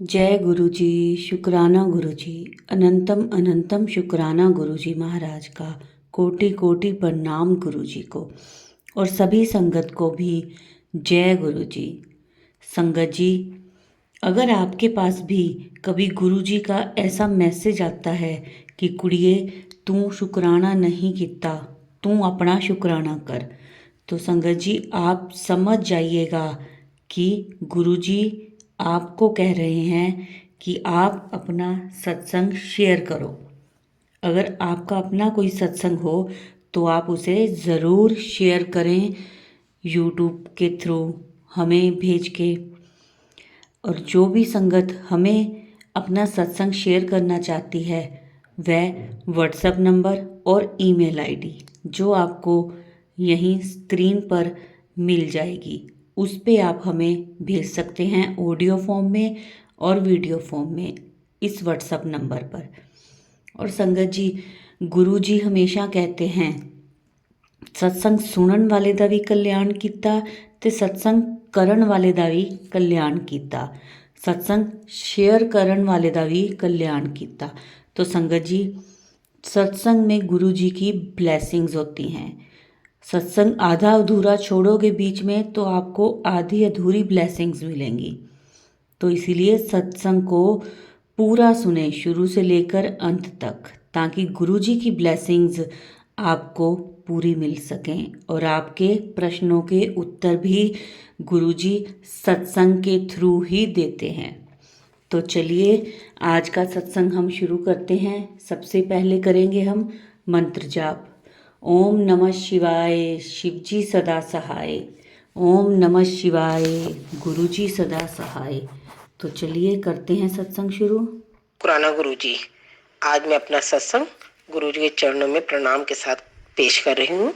जय गुरु जी, शुक्राना गुरु जी, अनंतम अनंतम शुक्राना गुरु जी महाराज का, कोटि कोटि प्रणाम गुरु जी को और सभी संगत को भी जय गुरु जी। संगत जी, अगर आपके पास भी कभी गुरु जी का ऐसा मैसेज आता है कि कुड़िए तू शुक्राना नहीं किता, तू अपना शुक्राना कर, तो संगत जी आप समझ जाइएगा कि गुरु जी आपको कह रहे हैं कि आप अपना सत्संग शेयर करो। अगर आपका अपना कोई सत्संग हो तो आप उसे ज़रूर शेयर करें यूट्यूब के थ्रू हमें भेज के। और जो भी संगत हमें अपना सत्संग शेयर करना चाहती है वह व्हाट्सएप नंबर और ईमेल आईडी जो आपको यहीं स्क्रीन पर मिल जाएगी उस पे आप हमें भेज सकते हैं ऑडियो फॉर्म में और वीडियो फॉर्म में इस व्हाट्सएप नंबर पर। और संगत जी, गुरु जी हमेशा कहते हैं सत्संग सुनन वाले दा भी कल्याण कीता ते सत्संग करन वाले दा भी कल्याण कीता, सत्संग शेयर करन वाले दा भी कल्याण कीता। तो संगत जी, सत्संग में गुरु जी की ब्लेसिंग्स होती हैं। सत्संग आधा अधूरा छोड़ोगे बीच में तो आपको आधी अधूरी ब्लेसिंग्स मिलेंगी। तो इसीलिए सत्संग को पूरा सुने शुरू से लेकर अंत तक, ताकि गुरु जी की ब्लेसिंग्स आपको पूरी मिल सकें और आपके प्रश्नों के उत्तर भी गुरु जी सत्संग के थ्रू ही देते हैं। तो चलिए आज का सत्संग हम शुरू करते हैं। सबसे पहले करेंगे हम मंत्र जाप। ओम नमः शिवाय, शिवजी सदा सहाय। ओम नमः शिवाय, गुरुजी सदा सहाय। तो चलिए करते हैं सत्संग शुरू। पुराना गुरु जी, आज मैं अपना सत्संग गुरु जी के चरणों में प्रणाम के साथ पेश कर रही हूँ।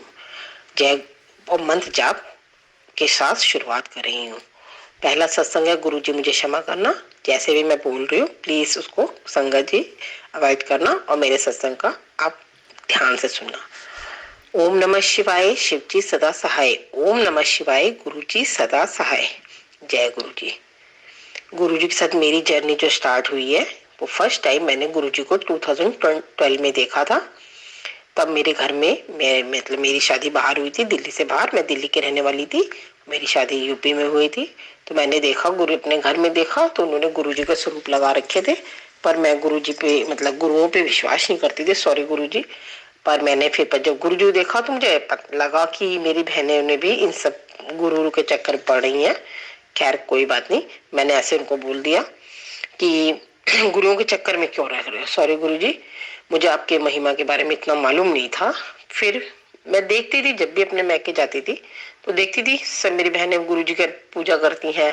जय और मंत्र जाप के साथ शुरुआत कर रही हूँ। पहला सत्संग है, गुरु जी मुझे क्षमा करना, जैसे भी मैं बोल रही हूँ प्लीज उसको संगत जी अवॉइड करना और मेरे सत्संग का आप ध्यान से सुनना। ओम नमः शिवाय, शिव जी सदा सहाय। ओम नमः शिवाय, गुरु जी सदा सहाय। जय गुरु जी। गुरु जी के साथ मेरी जर्नी जो स्टार्ट हुई है वो फर्स्ट टाइम मैंने गुरु जी को 2012 में देखा था। तब मेरे घर में मतलब मेरी शादी बाहर हुई थी, दिल्ली से बाहर। मैं दिल्ली की रहने वाली थी, मेरी शादी यूपी में हुई थी। तो मैंने देखा, गुरु अपने घर में देखा तो उन्होंने गुरु जी का स्वरूप लगा रखे थे। पर मैं गुरु जी पे मतलब गुरुओं पे विश्वास नहीं करती थी, सॉरी गुरु जी। पर मैंने फिर जब गुरु जी देखा तो मुझे लगा कि मेरी बहनें ने भी इन सब गुरु के चक्कर पड़ रही हैं। खैर कोई बात नहीं, मैंने ऐसे उनको बोल दिया कि गुरुओं के चक्कर में क्यों रह रहे हो, सॉरी गुरु जी, मुझे आपके महिमा के बारे में इतना मालूम नहीं था। फिर मैं देखती थी, जब भी अपने मैके जाती थी तो देखती थी सब मेरी बहनें गुरु जी की पूजा करती हैं,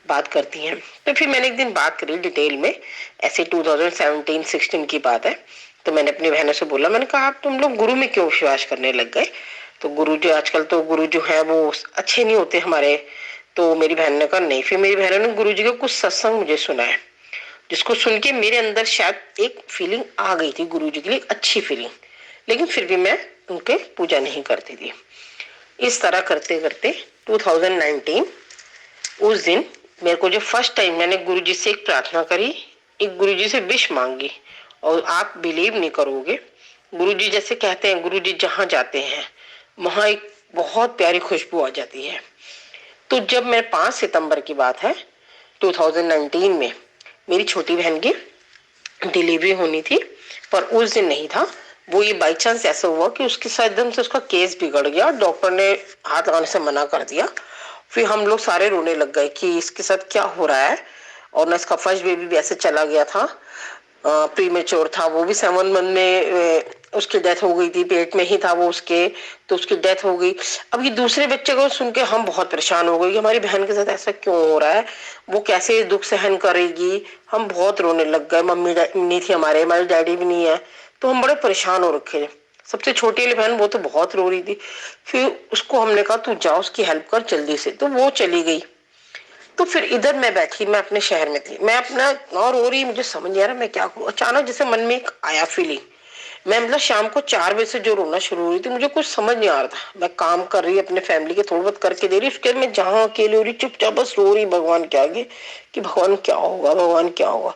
बात करती हैं। तो फिर मैंने एक दिन बात करी डिटेल में, ऐसे 2017-16 की बात है। तो मैंने अपनी बहनों से बोला, मैंने कहा आप तुम लोग गुरु में क्यों विश्वास करने लग गए? तो गुरु जी आजकल तो गुरु जो है वो अच्छे नहीं होते हमारे। तो मेरी बहन ने कहा नहीं। फिर मेरी बहनों ने गुरु जी का कुछ सत्संग मुझे सुनाया, जिसको सुन के मेरे अंदर शायद एक फीलिंग आ गई थी गुरु जी के लिए, अच्छी फीलिंग। लेकिन फिर भी मैं उनके पूजा नहीं करती थी। इस तरह करते करते 2019 उस दिन मेरे को जो फर्स्ट टाइम मैंने गुरु जी से एक प्रार्थना करी, एक गुरु जी से विश मांगी, और आप बिलीव नहीं करोगे, गुरु जी जैसे कहते हैं गुरु जी जहां जाते हैं वहां एक बहुत प्यारी खुशबू आ जाती है। तो जब मैं 5 सितंबर की बात है 2019 में, मेरी छोटी बहन की डिलीवरी होनी थी, पर उस दिन नहीं था। वो ये बाई चांस ऐसा हुआ कि उसके साथ एकदम से उसका केस बिगड़ गया, डॉक्टर ने हाथ लगाने से मना कर दिया। फिर हम लोग सारे रोने लग गए कि इसके साथ क्या हो रहा है। और ना इसका फर्स्ट बेबी भी ऐसे चला गया था, प्रीमेच्योर था, वो भी 7 मंथ में उसकी डेथ हो गई थी, पेट में ही था वो उसके, तो उसकी डेथ हो गई। अब ये दूसरे बच्चे को सुन के हम बहुत परेशान हो गए कि हमारी बहन के साथ ऐसा क्यों हो रहा है, वो कैसे दुख सहन करेगी। हम बहुत रोने लग गए, मम्मी नहीं थी हमारे डैडी भी नहीं है, तो हम बड़े परेशान हो रखे। सबसे छोटी वाली बहन वो तो बहुत रो रही थी। फिर उसको हमने कहा तू जा उसकी हेल्प कर जल्दी से, तो वो चली गई। तो फिर इधर मैं बैठी, मैं अपने शहर में थी, मैं अपना और हो रही, मुझे समझ नहीं आ रहा मैं क्या करूं। अचानक जैसे मन में एक आया फीलिंग, मैं मतलब शाम को 4 बजे से जो रोना शुरू हुई थी, मुझे कुछ समझ नहीं आ रहा था। मैं काम कर रही अपने फैमिली के थोड़ा बहुत करके दे रही, उसके बाद मैं जहाँ अकेले हो रही चुपचाप बस रो रही भगवान के आगे कि भगवान क्या होगा, भगवान क्या होगा।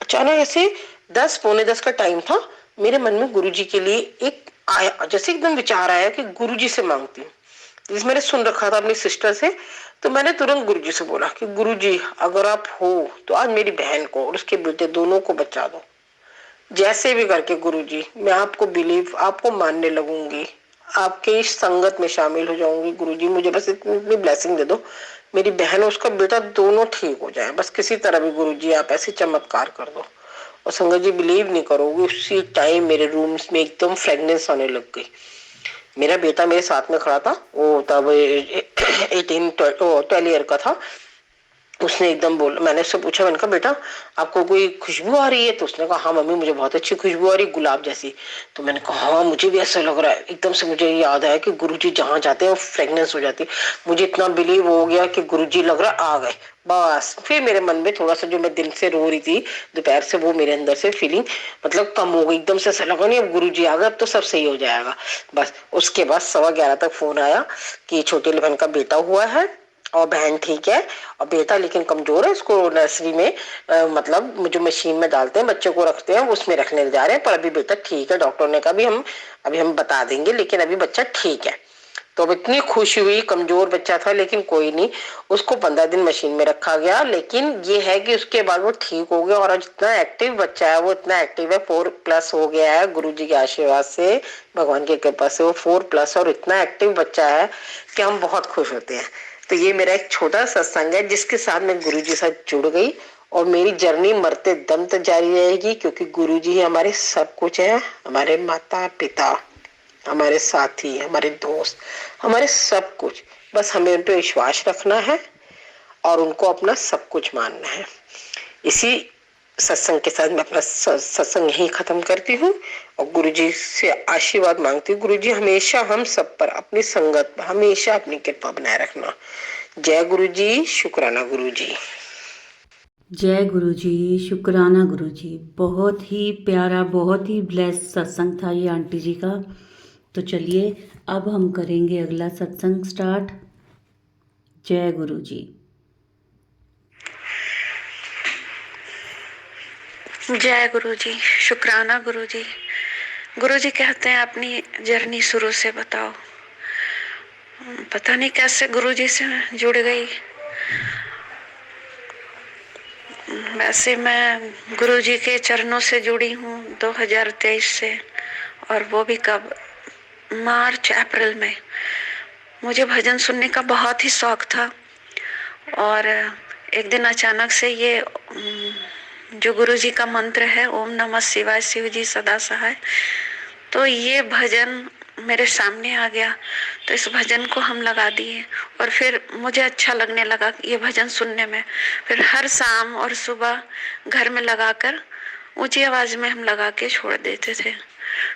अचानक ऐसे 10 पौने 10 का टाइम था, मेरे मन में गुरुजी के लिए एक आया, जैसे एकदम विचार आया कि गुरुजी से मांगती हूँ। जिस मैंने सुन रखा था अपनी सिस्टर से, तो मैंने तुरंत गुरुजी से बोला कि गुरुजी अगर आप हो तो आज मेरी बहन को और उसके बेटे दोनों को बचा दो, जैसे भी करके गुरुजी। मैं आपको बिलीव, आपको मानने लगूंगी, आपके इस संगत में शामिल हो जाऊंगी। गुरुजी मुझे बस इतनी ब्लेसिंग दे दो, मेरी बहन और उसका बेटा दोनों ठीक हो जाए, बस किसी तरह भी गुरुजी आप ऐसे चमत्कार कर दो। और संगत जी बिलीव नहीं करोगे, उसी टाइम मेरे रूम्स में एकदम फ्रेगनेंस आने लग गई। मेरा बेटा मेरे साथ में खड़ा था, वो तब 12 ईयर का था। उसने एकदम बोला, मैंने उससे पूछा, मैंने कहा बेटा आपको कोई खुशबू आ रही है? तो उसने कहा हाँ मम्मी मुझे बहुत अच्छी खुशबू आ रही है, गुलाब जैसी। तो मैंने कहा हाँ मुझे भी ऐसा लग रहा है। एकदम से मुझे याद आया कि गुरुजी जहाँ जाते हैं वो फ्रेगनेंस हो जाती है। मुझे इतना बिलीव हो गया कि गुरुजी लग रहा आ गए। बस फिर मेरे मन में थोड़ा सा जो मैं दिन से रो रही थी दोपहर से, वो मेरे अंदर से फीलिंग मतलब कम हो गई। एकदम से ऐसा लगा नहीं अब गुरुजी आ गए, अब तो सब सही हो जाएगा। बस उसके बाद 11:15 तक फोन आया कि छोटे बहन का बेटा हुआ है और बहन ठीक है, और बेटा लेकिन कमजोर है, इसको नर्सरी में मतलब जो मशीन में डालते हैं बच्चों को रखते हैं उसमें रखने जा रहे हैं, पर अभी बेटा ठीक है। डॉक्टर ने कहा अभी हम बता देंगे, लेकिन अभी बच्चा ठीक है। तो अब इतनी खुशी हुई, कमजोर बच्चा था लेकिन कोई नहीं, उसको 15 दिन मशीन में रखा गया। लेकिन ये है कि उसके बाद वो ठीक हो गया और आज इतना एक्टिव बच्चा है, वो इतना एक्टिव है, 4+ हो गया है गुरु जी के आशीर्वाद से, भगवान की कृपा से वो 4+ और इतना एक्टिव बच्चा है कि हम बहुत खुश होते हैं। तो ये मेरा एक छोटा सत्संग है जिसके साथ मैं गुरु जी साथ जुड़ गई, और मेरी जर्नी मरते दम तक जारी रहेगी, क्योंकि गुरु जी हमारे सब कुछ है, हमारे माता पिता, हमारे साथी, हमारे दोस्त, हमारे सब कुछ। बस हमें उन पर विश्वास रखना है और उनको अपना सब कुछ मानना है। इसी सत्संग के साथ मैं अपना सत्संग यही खत्म करती हूँ और गुरुजी से आशीर्वाद मांगती हूँ। गुरुजी हमेशा हम सब पर अपनी संगत, हमेशा अपनी कृपा बनाए रखना। जय गुरुजी, शुक्राना गुरुजी। जय गुरु जी, शुक्राना गुरु जी। बहुत ही प्यारा, बहुत ही ब्लेस्ड सत्संग था ये आंटी जी का। तो चलिए अब हम करेंगे अगला सत्संग स्टार्ट। जय गुरु जी। जय गुरु जी, शुक्राना गुरु जी। गुरु जी कहते हैं अपनी जर्नी शुरू से बताओ। पता नहीं कैसे गुरु जी से जुड़ गई। वैसे मैं गुरु जी के चरणों से जुड़ी हूँ 2023 से, और वो भी कब, मार्च अप्रैल में। मुझे भजन सुनने का बहुत ही शौक था, और एक दिन अचानक से ये जो गुरु जी का मंत्र है ओम नमः शिवाय शिव जी सदा सहाय, तो ये भजन मेरे सामने आ गया। तो इस भजन को हम लगा दिए और फिर मुझे अच्छा लगने लगा ये भजन सुनने में। फिर हर शाम और सुबह घर में लगाकर ऊंची आवाज में हम लगा के छोड़ देते थे।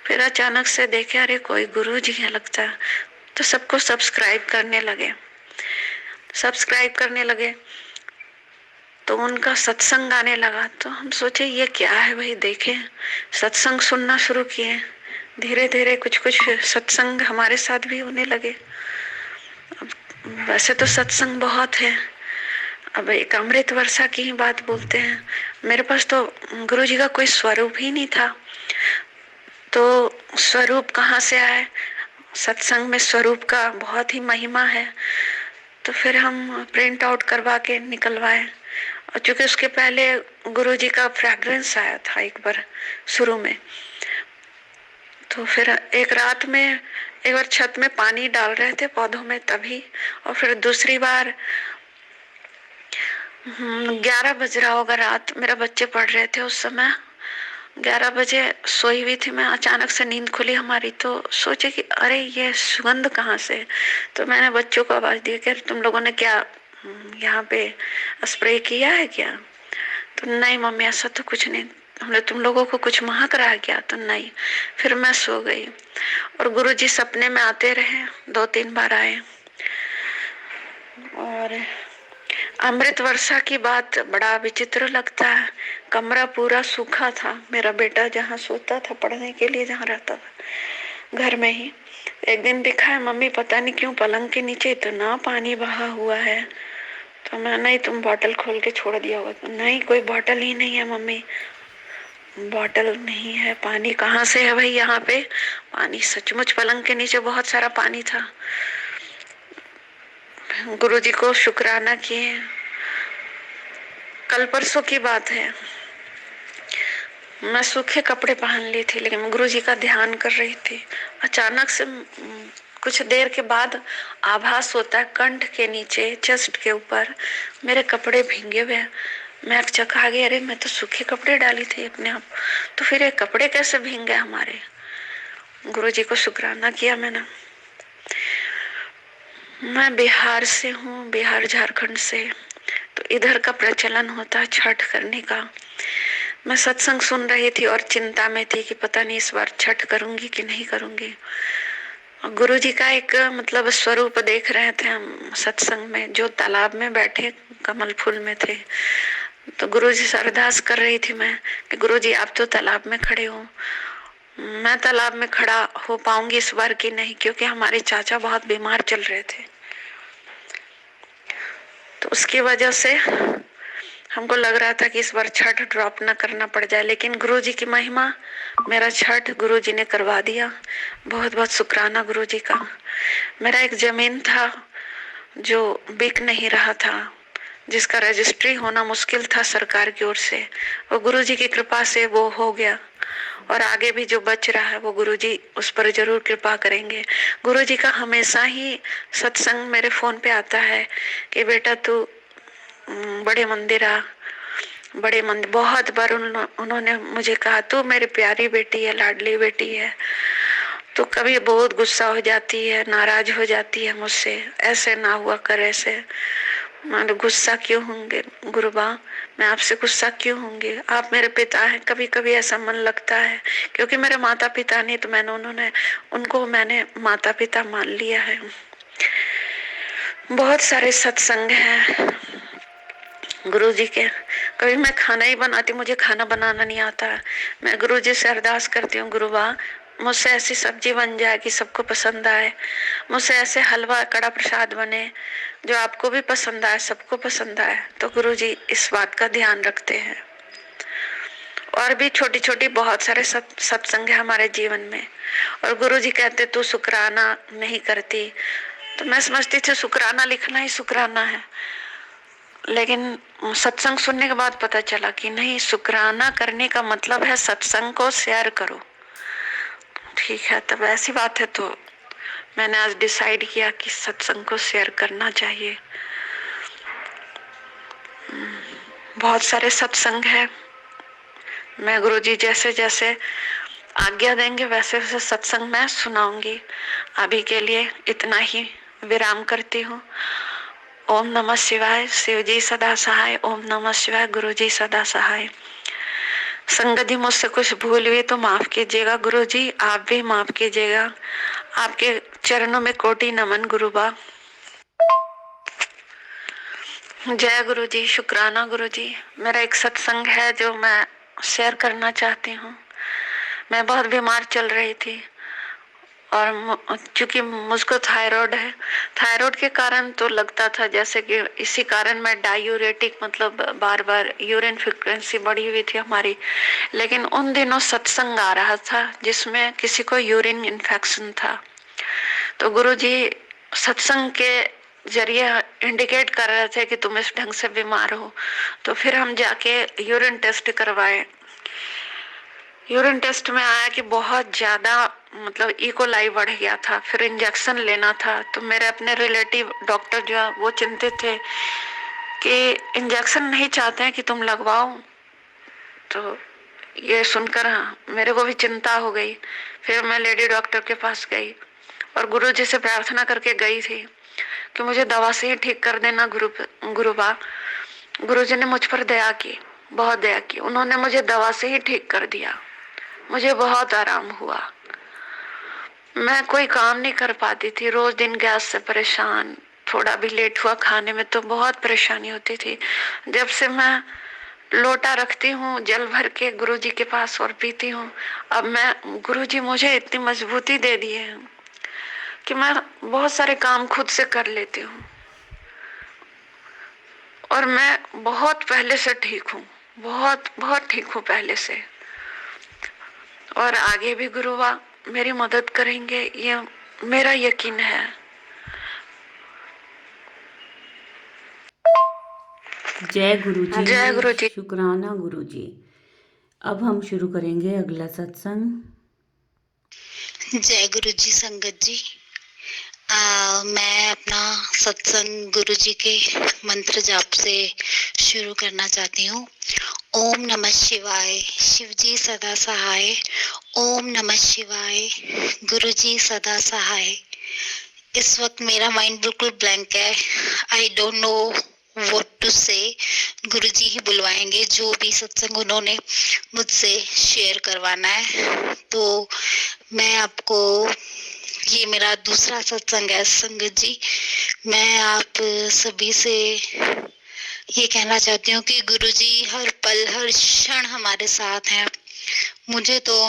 फिर अचानक से देखे अरे कोई गुरु जी है लगता है, तो सबको सब्सक्राइब करने लगे। तो उनका सत्संग आने लगा, तो हम सोचे ये क्या है भाई, देखें। सत्संग सुनना शुरू किए। धीरे धीरे कुछ सत्संग हमारे साथ भी होने लगे। अब वैसे तो सत्संग बहुत है, अब एक अमृत वर्षा की ही बात बोलते हैं। मेरे पास तो गुरु जी का कोई स्वरूप ही नहीं था, तो स्वरूप कहाँ से आए? सत्संग में स्वरूप का बहुत ही महिमा है। तो फिर हम प्रिंट आउट करवा के निकलवाए, और चूंकि उसके पहले गुरु जी का फ्रैग्रेंस आया था एक बार शुरू में, तो फिर एक रात में एक बार छत में पानी डाल रहे थे पौधों में तभी, और फिर दूसरी बार 11 बज रहा होगा रात, मेरा बच्चे पढ़ रहे थे उस समय। 11 बजे सोई हुई थी मैं, अचानक से नींद खुली हमारी, तो सोचे कि अरे ये सुगंध कहाँ से। तो मैंने बच्चों को आवाज दी कि तुम लोगों ने क्या यहाँ पे स्प्रे किया है क्या? तो नहीं मम्मी ऐसा तो कुछ नहीं, हमने तुम लोगों को कुछ महक रहा है क्या? तो नहीं। फिर मैं सो गई और गुरुजी सपने में आते रहे, 2-3 बार आए। और अमृत वर्षा की बात बड़ा विचित्र लगता है। कमरा पूरा सूखा था, मेरा बेटा जहाँ सोता था पढ़ने के लिए, जहाँ रहता था घर में ही, एक दिन दिखा है मम्मी पता नहीं क्यों पलंग के नीचे इतना पानी बहा हुआ है। तो मैं, नहीं तुम बॉटल खोल के छोड़ दिया होगा। तो नहीं, कोई बॉटल ही नहीं है मम्मी, बॉटल नहीं है। पानी कहाँ से है भाई यहाँ पे? पानी सचमुच पलंग के नीचे बहुत सारा पानी था। गुरुजी को शुक्राना किए। कल परसों की बात है, मैं सूखे कपड़े पहन ली थी लेकिन गुरुजी का ध्यान कर रही थी। अचानक से कुछ देर के बाद आभास होता है कंठ के नीचे, चेस्ट के ऊपर मेरे कपड़े भींगे हुए हैं। मैं चकरा गई, अरे मैं तो सूखे कपड़े डाली थी अपने आप, तो फिर ये कपड़े कैसे भींग गए हमारे? गुरुजी को शुक्राना किया मैंने। मैं बिहार से हूँ, बिहार झारखंड से, तो इधर का प्रचलन होता है छठ करने का। मैं सत्संग सुन रही थी और चिंता में थी कि पता नहीं इस बार छठ करूंगी कि नहीं करूंगी। गुरु जी का एक मतलब स्वरूप देख रहे थे हम सत्संग में, जो तालाब में बैठे कमल फूल में थे। तो गुरु जी से अरदास कर रही थी मैं कि गुरु जी आप तो तालाब में खड़े हो, मैं तालाब में खड़ा हो पाऊंगी इस बार की नहीं, क्योंकि हमारे चाचा बहुत बीमार चल रहे थे। तो उसकी वजह से हमको लग रहा था कि इस बार छठ ड्रॉप ना करना पड़ जाए, लेकिन गुरुजी की महिमा, मेरा छठ गुरुजी ने करवा दिया। बहुत बहुत शुक्राना गुरुजी का। मेरा एक जमीन था जो बिक नहीं रहा था, जिसका रजिस्ट्री होना मुश्किल था सरकार की ओर से, वो गुरुजी की कृपा से वो हो गया। और आगे भी जो बच रहा है वो गुरुजी उस पर जरूर कृपा करेंगे। गुरुजी का हमेशा ही सत्संग मेरे फोन पे आता है कि बेटा तू बड़े मंदिर आ, बड़े मंदिर। बहुत बार उन्होंने मुझे कहा तू मेरी प्यारी बेटी है, लाडली बेटी है। तो कभी बहुत गुस्सा हो जाती है, नाराज हो जाती है मुझसे, ऐसे ना हुआ कर, ऐसे। मैं गुस्सा क्यों होंगे गुरुबा, मैं आपसे गुस्सा क्यों होंगे, आप मेरे पिता हैं। कभी कभी ऐसा मन लगता है, क्योंकि मेरे माता पिता नहीं तो उनको मैंने माता पिता मान लिया है। बहुत सारे सत्संग हैं गुरुजी के। कभी मैं खाना ही बनाती, मुझे खाना बनाना नहीं आता है, मैं गुरुजी से अरदास करती हूँ गुरुबा मुझसे ऐसी सब्जी बन जाए कि सबको पसंद आए, मुझसे ऐसे हलवा कड़ा प्रसाद बने जो आपको भी पसंद आए, सबको पसंद आए। तो गुरुजी इस बात का ध्यान रखते हैं। और भी छोटी छोटी बहुत सारे सत्संग है हमारे जीवन में। और गुरुजी कहते तू शुक्राना नहीं करती, तो मैं समझती थी शुक्राना लिखना ही शुक्राना है, लेकिन सत्संग सुनने के बाद पता चला कि नहीं, शुक्राना करने का मतलब है सत्संग को शेयर करो। ठीक है, तब ऐसी बात है तो मैंने आज डिसाइड किया कि सत्संग को शेयर करना चाहिए। बहुत सारे सत्संग है, मैं गुरुजी जैसे जैसे आज्ञा देंगे वैसे वैसे सत्संग मैं सुनाऊंगी। अभी के लिए इतना ही विराम करती हूँ। ओम नमः शिवाय, शिव जी सदा सहाय। ओम नमः शिवाय, गुरु जी सदा सहाय। संगत जी मुझसे कुछ भूल हुई तो माफ कीजिएगा गुरु जी, आप भी माफ कीजिएगा। आपके चरणों में कोटि नमन गुरुबा। जय गुरु जी, शुक्राना गुरु जी। मेरा एक सत्संग है जो मैं शेयर करना चाहती हूँ। मैं बहुत बीमार चल रही थी और चूंकि मुझको थायराइड है, थायराइड के कारण तो लगता था जैसे कि इसी कारण मैं डायूरेटिक, मतलब बार बार यूरिन फ्रीक्वेंसी बढ़ी हुई थी हमारी। लेकिन उन दिनों सत्संग आ रहा था जिसमें किसी को यूरिन इन्फेक्शन था, तो गुरुजी सत्संग के जरिए इंडिकेट कर रहे थे कि तुम इस ढंग से बीमार हो। तो फिर हम जाके यूरिन टेस्ट करवाए। यूरिन टेस्ट में आया कि बहुत ज्यादा मतलब इकोलाई बढ़ गया था, फिर इंजेक्शन लेना था। तो मेरे अपने रिलेटिव डॉक्टर जो है वो चिंतित थे कि इंजेक्शन नहीं चाहते हैं कि तुम लगवाओ। तो ये सुनकर मेरे को भी चिंता हो गई। फिर मैं लेडी डॉक्टर के पास गई और गुरुजी से प्रार्थना करके गई थी कि मुझे दवा से ही ठीक कर देना गुरुबा। गुरुजी ने मुझ पर दया की, बहुत दया की। उन्होंने मुझे दवा से ही ठीक कर दिया। मुझे बहुत आराम हुआ। मैं कोई काम नहीं कर पाती थी, रोज दिन गैस से परेशान, थोड़ा भी लेट हुआ खाने में तो बहुत परेशानी होती थी। जब से मैं लोटा रखती हूँ जल भर के गुरुजी के पास और पीती हूँ, अब मैं गुरुजी मुझे इतनी मजबूती दे दी है कि मैं बहुत सारे काम खुद से कर लेती हूँ और मैं बहुत पहले से ठीक हूँ, बहुत बहुत ठीक हूँ पहले से। और आगे भी गुरुवा मेरी मदद करेंगे, ये मेरा यकीन है। जय गुरु जी। जय गुरु जी। शुक्राना गुरु जी। अब हम शुरू करेंगे अगला सत्संग। जय गुरु जी संगत जी। मैं अपना सत्संग गुरु जी के मंत्र जाप से शुरू करना चाहती हूँ। ओम नमः शिवाय, शिव जी सदा सहाय। ओम नमः शिवाय, गुरु जी सदा सहाय। इस वक्त मेरा माइंड बिल्कुल ब्लैंक है। I don't know what to say. Guru जी ही बुलवाएंगे जो भी सत्संग उन्होंने मुझसे शेयर करवाना है। तो मैं आपको, ये मेरा दूसरा सत्संग है संगत जी। मैं आप सभी से ये कहना चाहती हूँ कि गुरुजी हर पल हर क्षण हमारे साथ हैं। मुझे तो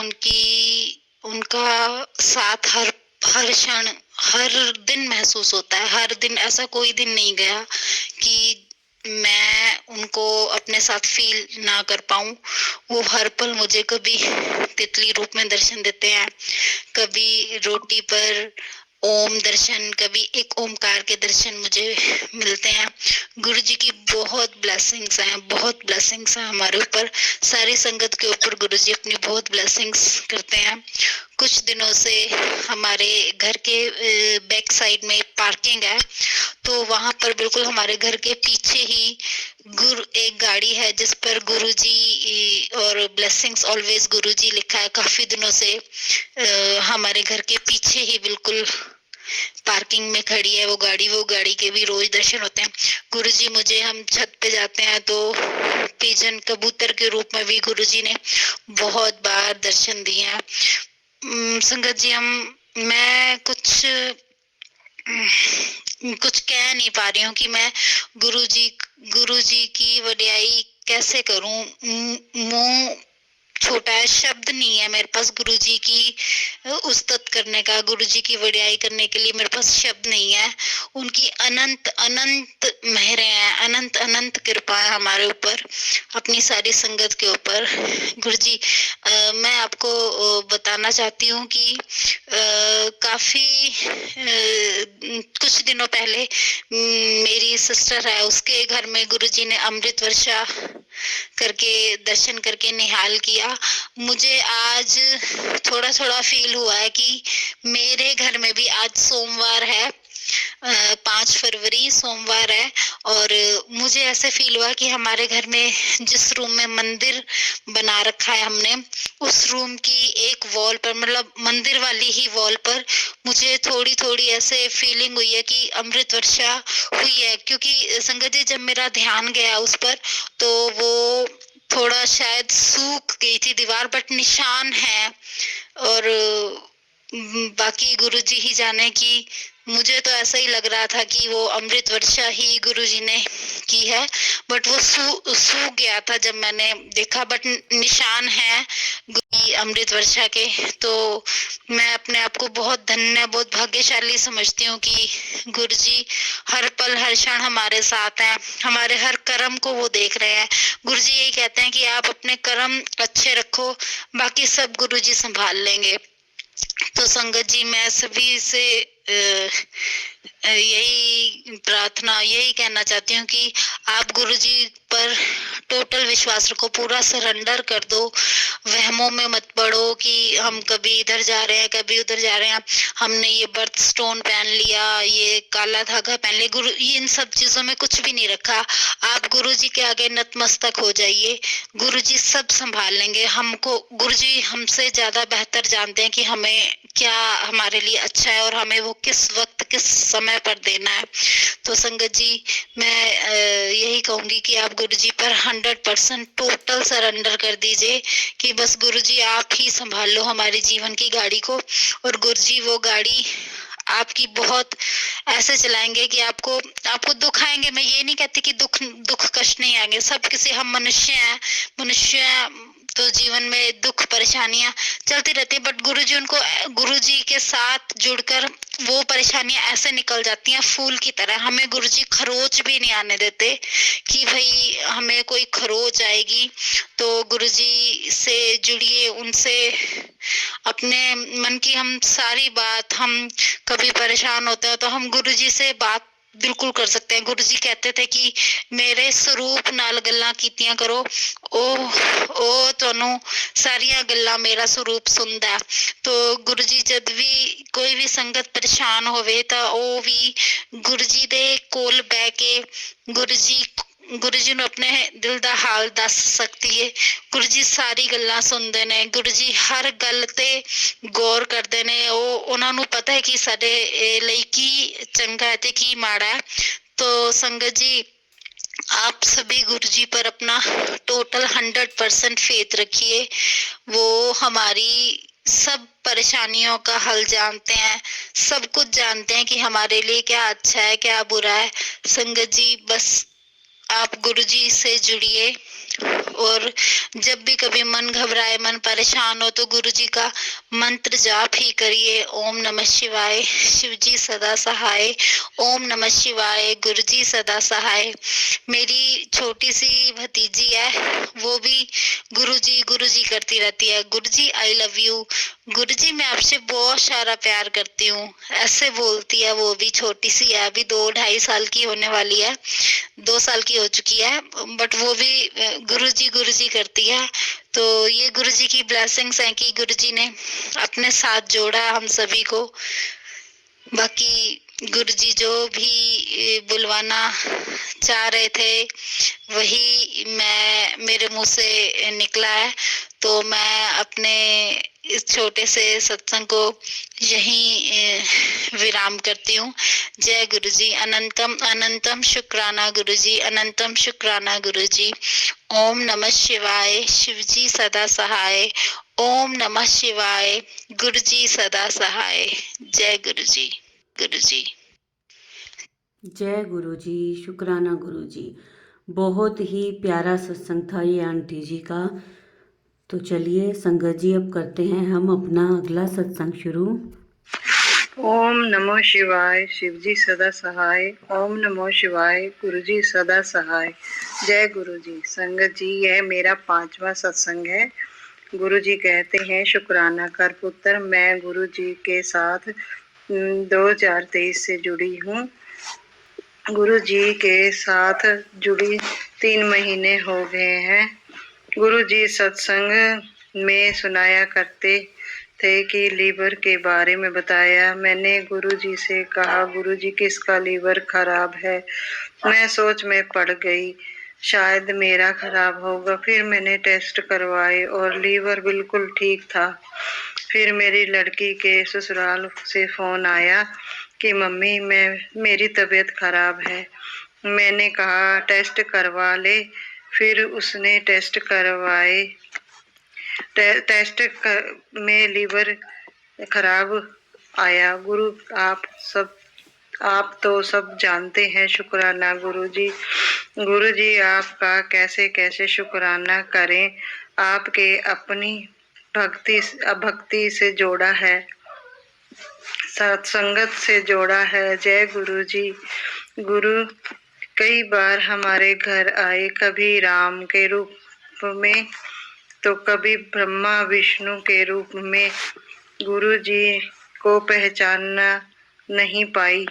उनका साथ हर क्षण हर दिन महसूस होता है। हर दिन ऐसा कोई दिन नहीं गया कि मैं उनको अपने साथ फील ना कर पाऊं। वो हर पल मुझे कभी तितली रूप में दर्शन देते हैं, कभी रोटी पर ओम दर्शन, कभी एक ओमकार के दर्शन मुझे मिलते हैं। गुरु जी की बहुत ब्लेसिंग्स हैं, बहुत ब्लेसिंग्स हैं हमारे ऊपर। सारी संगत के ऊपर गुरु जी अपनी बहुत ब्लेसिंग्स करते हैं। कुछ दिनों से हमारे घर के बैक साइड में पार्किंग है, तो वहां पर बिल्कुल हमारे घर के पीछे ही एक गाड़ी है जिस पर गुरुजी और ब्लेसिंग्स ऑलवेज गुरुजी लिखा है। काफी दिनों से हमारे घर के पीछे ही बिल्कुल पार्किंग में खड़ी है वो गाड़ी के भी रोज दर्शन होते हैं। गुरुजी मुझे, हम छत पे जाते हैं तो पिजन कबूतर के रूप में भी गुरुजी ने बहुत बार दर्शन दिए हैं। संगत जी, मैं कुछ कह नहीं पा रही हूँ कि मैं गुरुजी की वडियाई कैसे करूं। मुंह छोटा है, शब्द नहीं है मेरे पास गुरुजी की उस्तत करने का, गुरुजी की वडियाई करने के लिए मेरे पास शब्द नहीं है। उनकी अनंत अनंत मेहरें हैं, अनंत अनंत कृपा है हमारे ऊपर, अपनी सारी संगत के ऊपर। गुरुजी, मैं आपको बताना चाहती हूँ कि काफी कुछ दिनों पहले मेरी सिस्टर है, उसके घर में गुरुजी ने अमृत वर्षा करके दर्शन करके निहाल किया। मुझे आज थोड़ा थोड़ा फील हुआ है कि मेरे घर में भी आज सोमवार है, 5 फरवरी सोमवार है, और मुझे ऐसे फील हुआ कि हमारे घर में जिस रूम में मंदिर बना रखा है हमने, उस रूम की एक वॉल पर, मतलब मंदिर वाली ही वॉल पर, मुझे थोड़ी थोड़ी ऐसे फीलिंग हुई है कि अमृत वर्षा हुई है। क्योंकि संगत जी, जब मेरा ध्यान गया उस पर तो वो थोड़ा शायद सूख गई थी दीवार, बट निशान है। और बाकी गुरुजी ही जाने कि मुझे तो ऐसा ही लग रहा था कि वो अमृत वर्षा ही गुरुजी ने की है, बट वो सूख गया था जब मैंने देखा, बट निशान है अमृत वर्षा के। तो मैं अपने आप को बहुत धन्य, बहुत भाग्यशाली समझती हूँ कि गुरुजी हर पल हर क्षण हमारे साथ हैं, हमारे हर कर्म को वो देख रहे हैं। गुरुजी यही कहते हैं कि आप अपने कर्म अच्छे रखो, बाकी सब गुरुजी संभाल लेंगे। तो संगत जी, मैं सभी से यही प्रार्थना, यही कहना चाहती हूँ कि आप गुरुजी पर टोटल विश्वास रखो, पूरा सरेंडर कर दो। वहमों में मत पड़ो कि हम कभी इधर जा रहे हैं, कभी उधर जा रहे हैं, हमने ये बर्थ स्टोन पहन लिया, ये काला धागा पहन लिया। गुरु, इन सब चीजों में कुछ भी नहीं रखा। आप गुरुजी के आगे नतमस्तक हो जाइए, गुरुजी सब संभाल लेंगे। हमको गुरुजी हमसे ज्यादा बेहतर जानते हैं कि हमें क्या हमारे लिए अच्छा है और हमें वो किस वक्त किस समय पर देना है। तो संगत जी, मैं यही कहूंगी कि आप गुरुजी पर 100% टोटल सरेंडर कर दीजिए कि बस गुरुजी आप ही संभाल लो हमारे जीवन की गाड़ी को, और गुरुजी वो गाड़ी आपकी बहुत ऐसे चलाएंगे कि आपको आपको दुख आएंगे। मैं ये नहीं कहती कि दुख कष्ट नहीं आएंगे, सब किसी हम मनुष्य हैं, मनुष्य तो जीवन में दुख परेशानियां चलती रहती है, बट गुरुजी के साथ जुड़कर वो परेशानियां ऐसे निकल जाती हैं फूल की तरह। हमें गुरुजी खरोच भी नहीं आने देते कि भाई हमें कोई खरोच आएगी। तो गुरुजी से जुड़िए, उनसे अपने मन की हम सारी बात, हम कभी परेशान होते हैं तो हम गुरुजी से बात बिल्कुल कर सकते हैं। गुरुजी कहते थे कि मेरे स्वरूप नाल गल्लां कीतियां करो, ਉਹ ਤੁਹਾਨੂੰ ਸਾਰੀਆਂ ਗੱਲਾਂ ਮੇਰਾ ਸਰੂਪ ਸੁਣਦਾ ਹੈ। तो गुरुजी जद भी कोई भी संगत परेशान होवे ਤਾਂ ਉਹ ਵੀ गुरुजी ਦੇ ਕੋਲ ਬਹਿ ਕੇ गुरुजी ਨੂੰ ਆਪਣੇ ਦਿਲ ਦਾ ਹਾਲ ਦੱਸ ਸਕਦੀ ਹੈ। गुरुजी ਸਾਰੀ ਗੱਲਾਂ ਸੁਣਦੇ ਨੇ, गुरुजी ਹਰ ਗੱਲ ਤੇ ਗੌਰ ਕਰਦੇ ਨੇ। ਉਹਨਾਂ ਨੂੰ ਪਤਾ ਹੈ ਕਿ ਸਾਡੇ ਲਈ ਕੀ ਚੰਗਾ ਹੈ ਤੇ ਕੀ ਮਾੜਾ ਹੈ। तो संगत जी, आप सभी गुरुजी पर अपना टोटल 100% फेथ रखिए। वो हमारी सब परेशानियों का हल जानते हैं, सब कुछ जानते हैं कि हमारे लिए क्या अच्छा है क्या बुरा है। संगत जी, बस आप गुरुजी से जुड़िए और जब भी कभी मन घबराए, मन परेशान हो तो गुरुजी का मंत्र जाप ही करिए। ओम नमः शिवाय, शिवजी सदा सहाय। ओम नमः शिवाय, गुरुजी सदा सहाय। मेरी छोटी सी भतीजी है, वो भी गुरुजी करती रहती है। गुरुजी आई लव यू, गुरुजी मैं आपसे बहुत सारा प्यार करती हूँ, ऐसे बोलती है। वो भी छोटी सी है, अभी 2-2.5 साल की होने वाली है, 2 साल की हो चुकी है, बट वो भी गुरुजी करती है। तो ये गुरुजी की ब्लेसिंग्स हैं कि गुरुजी ने अपने साथ जोड़ा हम सभी को। बाकी गुरुजी जो भी बुलवाना चाह रहे थे वही मेरे मुंह से निकला है। तो मैं अपने इस छोटे से सत्संग को यहीं विराम करती हूँ। जय गुरुजी। अनंतम अनंतम शुक्राना गुरुजी, अनंतम शुक्राना गुरुजी। ओम नमः शिवाय, शिवजी सदा सहाय। ओम नमः शिवाय, गुरुजी सदा सहाय। जय गुरुजी। गुरुजी। जय गुरुजी, शुक्राना गुरुजी। बहुत ही प्यारा सत्संग था ये आंटी जी का। तो चलिए संगत जी, अब करते हैं हम अपना अगला सत्संग शुरू। ओम नमो शिवाय, शिवजी सदा सहाय। ओम नमो शिवाय, गुरुजी सदा सहाय। जय गुरुजी। संगत जी, यह मेरा 5वां सत्संग है। गुरुजी कहते हैं, शुक्राना कर पुत्र। मैं गुरुजी के साथ 2023 से जुड़ी हूँ। गुरुजी के साथ जुड़ी 3 महीने हो गए हैं। गुरुजी सत्संग में सुनाया करते थे कि लीवर के बारे में बताया। मैंने गुरुजी से कहा, गुरुजी किसका लीवर खराब है? मैं सोच में पड़ गई, शायद मेरा खराब होगा। फिर मैंने टेस्ट करवाए और लीवर बिल्कुल ठीक था। फिर मेरी लड़की के ससुराल से फोन आया कि मम्मी मेरी तबीयत खराब है। मैंने कहा टेस्ट करवा ले। फिर उसने टेस्ट करवाए। टेस्ट में लीवर खराब आया। गुरु आप तो सब जानते हैं। शुक्राना गुरुजी। गुरुजी आपका कैसे कैसे शुक्राना करें। आपके अपनी भक्ति से जोड़ा है, सत्संगत से जोड़ा है। जय गुरुजी। गुरु कई बार हमारे घर आए, कभी राम के रूप में तो कभी ब्रह्मा विष्णु के रूप में। गुरुजी को पहचान नहीं पाई।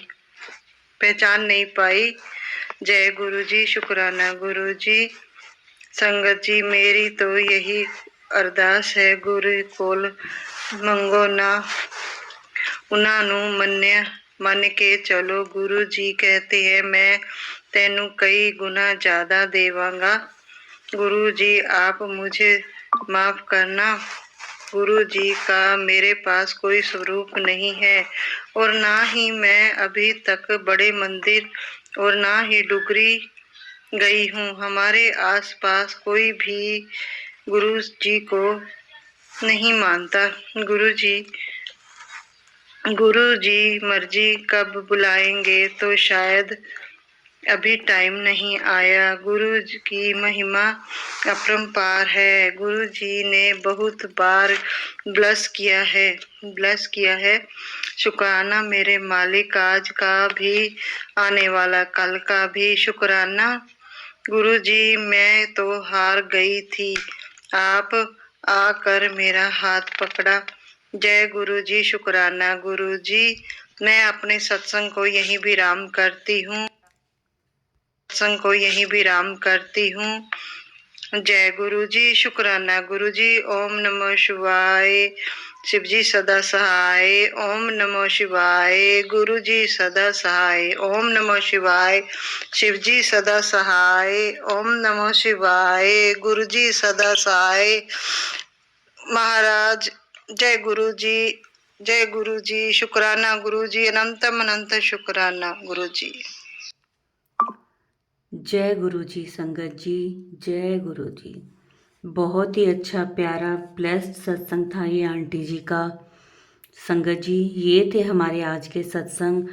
जय गुरुजी। शुक्राना गुरुजी। संगत जी, मेरी तो यही अरदास है, गुरु कोल मंगो ना, उन्हां नूं मन के चलो। गुरु जी कहते हैं, मैं तेनू कई गुना ज्यादा देवांगा। गुरु जी आप मुझे माफ करना। गुरु जी का मेरे पास कोई स्वरूप नहीं है और ना ही मैं अभी तक बड़े मंदिर और ना ही डुगरी गई हूँ। हमारे आसपास कोई भी गुरु जी को नहीं मानता। गुरु जी गुरु जी मर्जी कब बुलाएंगे तो शायद अभी टाइम नहीं आया। गुरु जी की महिमा अपरंपार है। गुरु जी ने बहुत बार ब्लेस किया है। शुक्राना मेरे मालिक, आज का भी आने वाला कल का भी शुक्राना। गुरु जी मैं तो हार गई थी, आप आकर मेरा हाथ पकड़ा। जय गुरु जी, शुक्राना गुरु जी। मैं अपने सत्संग को यहीं विराम करती हूँ। जय गुरु जी, शुक्राना गुरु जी। ओम नमः शिवाय। शिव जी सदा सहाय। ओम नमः शिवाय। गुरु जी सदा सहाय। ओम नमः शिवाय। शिव जी सदा सहाय। ओम नमः शिवाय। गुरु जी सदा सहाय। महाराज जय गुरु जी, जय गुरु जी, शुक्राना गुरु जी, अनंतम अनंत शुक्राना गुरु जी। जय गुरु जी संगत जी, जय गुरु जी। बहुत ही अच्छा प्यारा ब्लेस्ड सत्संग था ये आंटी जी का। संगत जी, ये थे हमारे आज के सत्संग।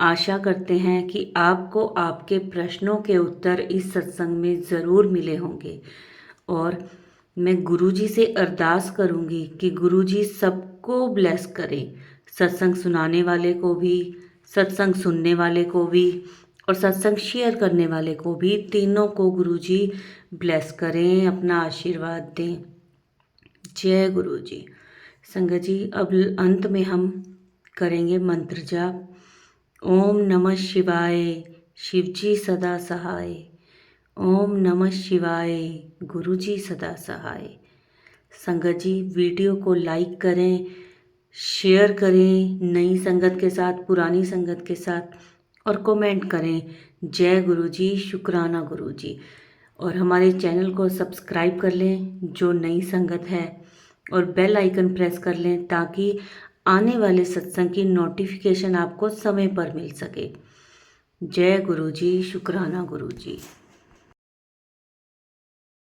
आशा करते हैं कि आपको आपके प्रश्नों के उत्तर इस सत्संग में ज़रूर मिले होंगे, और मैं गुरुजी से अरदास करूंगी कि गुरुजी सबको ब्लेस करें, सत्संग सुनाने वाले को भी, सत्संग सुनने वाले को भी और सत्संग शेयर करने वाले को भी, तीनों को गुरुजी ब्लेस करें, अपना आशीर्वाद दें। जय गुरुजी। संगत जी, अब अंत में हम करेंगे मंत्र जाप। ओम नमः शिवाय, शिवजी सदा सहाय। ओम नमः शिवाय, गुरुजी सदा सहाय। संगत जी, वीडियो को लाइक करें, शेयर करें नई संगत के साथ, पुरानी संगत के साथ, और कमेंट करें जय गुरुजी, शुक्राना गुरुजी। और हमारे चैनल को सब्सक्राइब कर लें जो नई संगत है, और बेल आइकन प्रेस कर लें ताकि आने वाले सत्संग की नोटिफिकेशन आपको समय पर मिल सके। जय गुरुजी, शुक्राना गुरुजी।